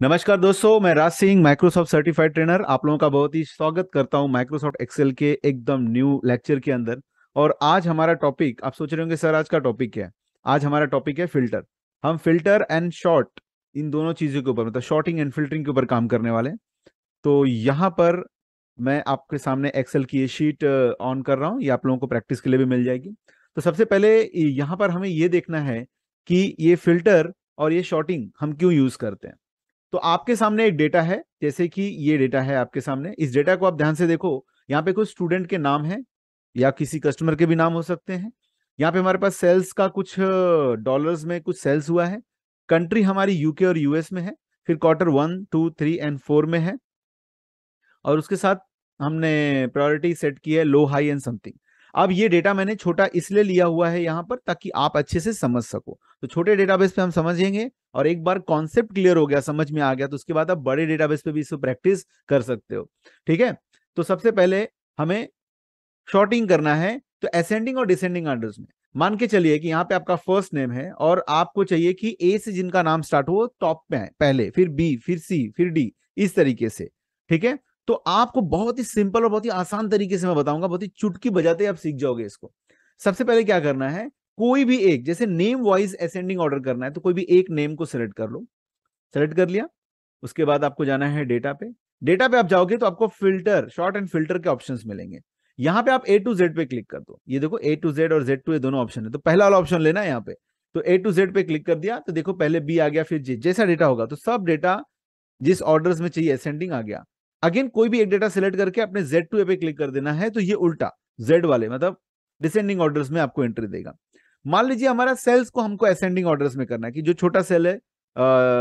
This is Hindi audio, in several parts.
नमस्कार दोस्तों, मैं Raj Singh Microsoft certified trainer आप लोगों का बहुत ही स्वागत करता हूं माइक्रोसॉफ्ट एक्सेल के एकदम न्यू लेक्चर के अंदर। और आज हमारा टॉपिक आप सोच रहे होंगे सर आज का टॉपिक क्या है। आज हमारा टॉपिक है फिल्टर। हम फिल्टर एंड शॉर्ट इन दोनों चीजों के ऊपर मतलब शॉर्टिंग एंड फिल्टरिंग के ऊपर काम करने वाले हैं। तो यहाँ पर मैं आपके सामने एक्सेल की ये शीट ऑन कर रहा हूँ, ये आप लोगों को प्रैक्टिस के लिए भी मिल जाएगी। तो सबसे पहले यहाँ पर हमें ये देखना है कि ये फिल्टर और ये शॉर्टिंग हम क्यों यूज करते हैं। तो आपके सामने एक डेटा है, जैसे कि ये डेटा है आपके सामने। इस डेटा को आप ध्यान से देखो। यहाँ पे कुछ स्टूडेंट के नाम है या किसी कस्टमर के भी नाम हो सकते हैं। यहाँ पे हमारे पास सेल्स का कुछ डॉलर्स में कुछ सेल्स हुआ है। कंट्री हमारी यूके और यूएस में है। फिर क्वार्टर 1, 2, 3 एंड 4 में है। और उसके साथ हमने प्रायोरिटी सेट की है लो हाई एंड समथिंग। अब ये डेटा मैंने छोटा इसलिए लिया हुआ है यहाँ पर ताकि आप अच्छे से समझ सको। तो छोटे डेटाबेस पे हम समझेंगे और एक बार कॉन्सेप्ट क्लियर हो गया, समझ में आ गया, तो उसके बाद आप बड़े डेटाबेस पे भी इसको प्रैक्टिस कर सकते हो। ठीक है। तो सबसे पहले हमें शॉर्टिंग करना है। तो असेंडिंग और डिसेंडिंग ऑर्डर्स में मान के चलिए कि यहाँ पे आपका फर्स्ट नेम है और आपको चाहिए कि ए से जिनका नाम स्टार्ट हो टॉप पे है पहले, फिर बी, फिर सी, फिर डी, इस तरीके से। ठीक है। तो आपको बहुत ही सिंपल और बहुत ही आसान तरीके से मैं बताऊंगा, बहुत ही चुटकी बजाते आप सीख जाओगे इसको। सबसे पहले क्या करना है, कोई भी एक जैसे नेम वाइज असेंडिंग ऑर्डर करना है तो कोई भी एक नेम को सिलेक्ट कर लो। सेलेक्ट कर लिया। उसके बाद आपको जाना है डेटा पे। डेटा पे आप जाओगे तो आपको फिल्टर, शॉर्ट एंड फिल्टर के ऑप्शंस मिलेंगे। यहां पे आप ए टू जेड पे क्लिक कर दो। ये देखो ए टू जेड और जेड टू ये दोनों ऑप्शन है, तो पहला वाला ऑप्शन लेना है यहाँ पे। तो ए टू जेड पे क्लिक कर दिया तो देखो पहले बी आ गया, फिर जे, जैसा डेटा होगा तो सब डेटा जिस ऑर्डर्स में चाहिए असेंडिंग आ गया। अगेन कोई भी एक डेटा सिलेक्ट करके अपने जेड टू ए पे क्लिक कर देना है तो ये उल्टा जेड वाले मतलब डिसेंडिंग ऑर्डर्स में आपको एंट्री देगा। मान लीजिए हमारा सेल्स को हमको असेंडिंग ऑर्डर्स में करना है कि जो छोटा सेल है,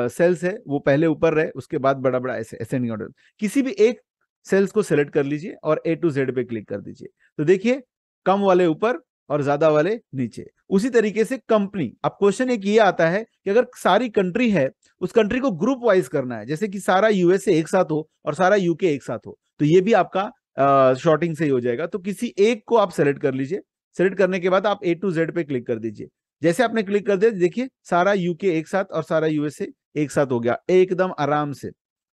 सेल्स है, वो पहले ऊपर रहे, उसके बाद बड़ा बड़ा ऐसे असेंडिंग ऑर्डर। किसी भी एक सेल्स को सिलेक्ट कर लीजिए और ए टू जेड पे क्लिक कर दीजिए। तो देखिए कम वाले ऊपर और ज्यादा वाले नीचे। उसी तरीके से कंपनी, अब क्वेश्चन एक ये आता है कि अगर सारी कंट्री है उस कंट्री को ग्रुप वाइज करना है, जैसे कि सारा यूएसए एक साथ हो और सारा यूके एक साथ हो, तो ये भी आपका शॉर्टिंग से ही हो जाएगा। तो किसी एक को आप सेलेक्ट कर लीजिए। सेलेक्ट करने के बाद आप ए टू जेड पे क्लिक कर दीजिए। जैसे आपने क्लिक कर दिया देखिए सारा यूके एक साथ और सारा यूएसए एक साथ हो गया एकदम आराम से।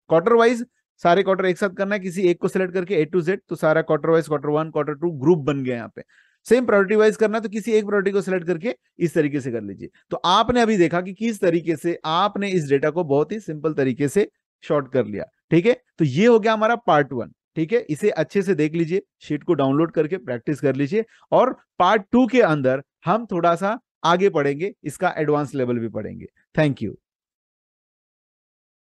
क्वार्टर वाइज सारे क्वार्टर एक साथ करना है, किसी एक को सिलेक्ट करके ए टू जेड, तो सारा quarter wise quarter 1 quarter 2 group बन गया यहाँ पे। सेम प्रायोरिटी वाइज करना है तो किसी एक प्रायोरिटी को सिलेक्ट करके इस तरीके से कर लीजिए। तो आपने अभी देखा कि किस तरीके से आपने इस डेटा को बहुत ही सिंपल तरीके से शॉर्ट कर लिया। ठीक है। तो ये हो गया हमारा पार्ट 1। ठीक है, इसे अच्छे से देख लीजिए, शीट को डाउनलोड करके प्रैक्टिस कर लीजिए। और पार्ट 2 के अंदर हम थोड़ा सा आगे पढ़ेंगे, इसका एडवांस लेवल भी पढ़ेंगे। Thank you.